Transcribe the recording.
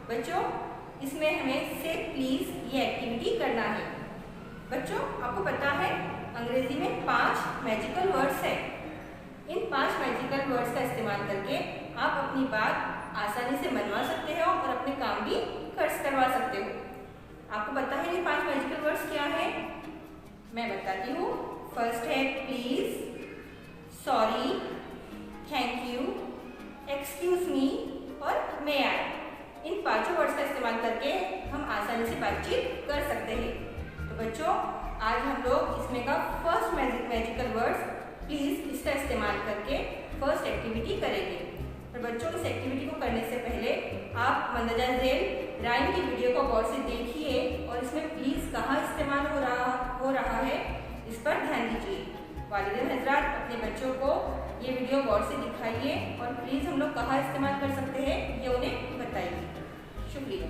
बच्चों इसमें हमें से प्लीज ये एक्टिविटी करना है। बच्चों आपको पता है अंग्रेजी में 5 मैजिकल वर्ड्स है। इन 5 मैजिकल वर्ड्स का इस्तेमाल करके आप अपनी बात आसानी से मनवा सकते हो और अपने काम भी करवा सकते हो। आपको पता है ये 5 मैजिकल वर्ड्स क्या है? मैं बताती हूँ। फर्स्ट है please, sorry, thank you, excuse me और मे आई। इन 5 वर्ड्स का इस्तेमाल करके हम आसानी से बातचीत कर सकते हैं। तो बच्चों आज हम लोग इसमें का फर्स्ट मैजिकल वर्ड्स प्लीज इसका इस्तेमाल करके फर्स्ट एक्टिविटी करेंगे। और बच्चों इस एक्टिविटी को करने से पहले आप मंदजा झेल राइम की वीडियो को गौर से देखिए और इसमें प्लीज कहाँ इस्तेमाल हो रहा है इस पर ध्यान दीजिए। वालिदैन हजरात अपने बच्चों को ये वीडियो गौर से दिखाइए और प्लीज हम लोग कहाँ इस्तेमाल कर सकते हैं ये उन्हें बताइए। शुक्रिया।